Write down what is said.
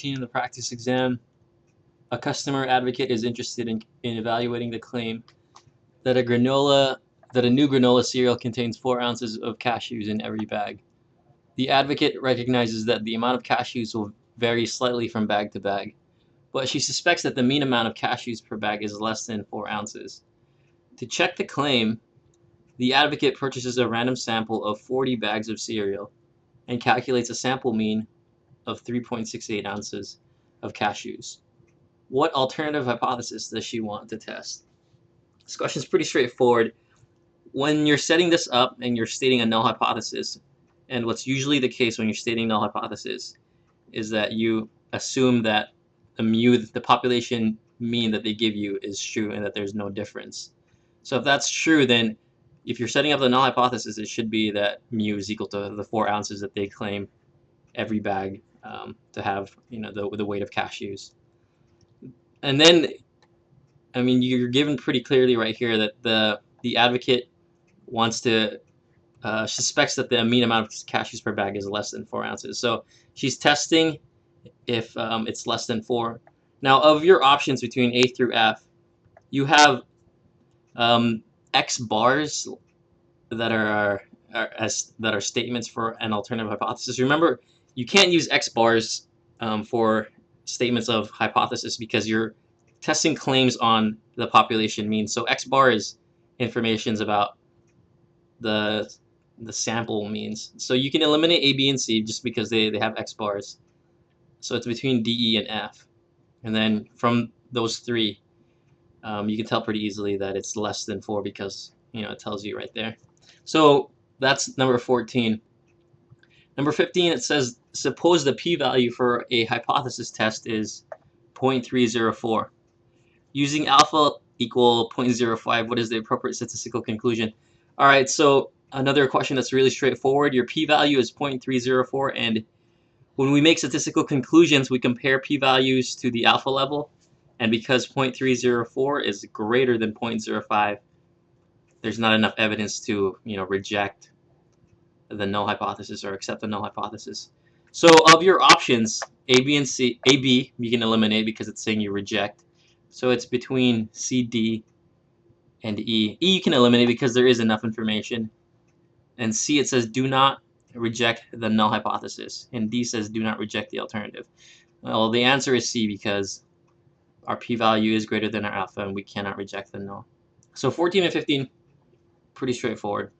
In the practice exam, a customer advocate is interested in evaluating the claim that a new granola cereal contains 4 ounces of cashews in every bag. The advocate recognizes that the amount of cashews will vary slightly from bag to bag, but she suspects that the mean amount of cashews per bag is less than 4 ounces. To check the claim, the advocate purchases a random sample of 40 bags of cereal and calculates a sample mean of 3.68 ounces of cashews. What alternative hypothesis does she want to test? This question is pretty straightforward. When you're setting this up and you're stating a null hypothesis, and what's usually the case when you're stating null hypothesis is that you assume that the population mean that they give you is true and that there's no difference. So if that's true, then if you're setting up the null hypothesis, it should be that mu is equal to the 4 ounces that they claim every bag to have, the weight of cashews. And then, I mean, you're given pretty clearly right here that the advocate wants to suspects that the mean amount of cashews per bag is less than 4 ounces. So she's testing if it's less than 4. Now, of your options between A through F, you have X bars that are statements for an alternative hypothesis. Remember, you can't use X bars for statements of hypothesis because you're testing claims on the population mean. So X bar is information about the sample means. So you can eliminate A, B, and C just because they have X bars. So it's between D, E, and F. And then from those three, you can tell pretty easily that it's less than 4 because it tells you right there. So that's number 14. Number 15, it says, suppose the p-value for a hypothesis test is 0.304. Using alpha equal 0.05, what is the appropriate statistical conclusion? All right, so another question that's really straightforward. Your p-value is 0.304, and when we make statistical conclusions, we compare p-values to the alpha level, and because 0.304 is greater than 0.05, there's not enough evidence to reject the null hypothesis or accept the null hypothesis. So of your options, A, B, and C, A, B, you can eliminate because it's saying you reject. So it's between C, D, and E. E you can eliminate because there is enough information. And C, it says do not reject the null hypothesis. And D says do not reject the alternative. Well, the answer is C because our p-value is greater than our alpha and we cannot reject the null. So 14 and 15, pretty straightforward.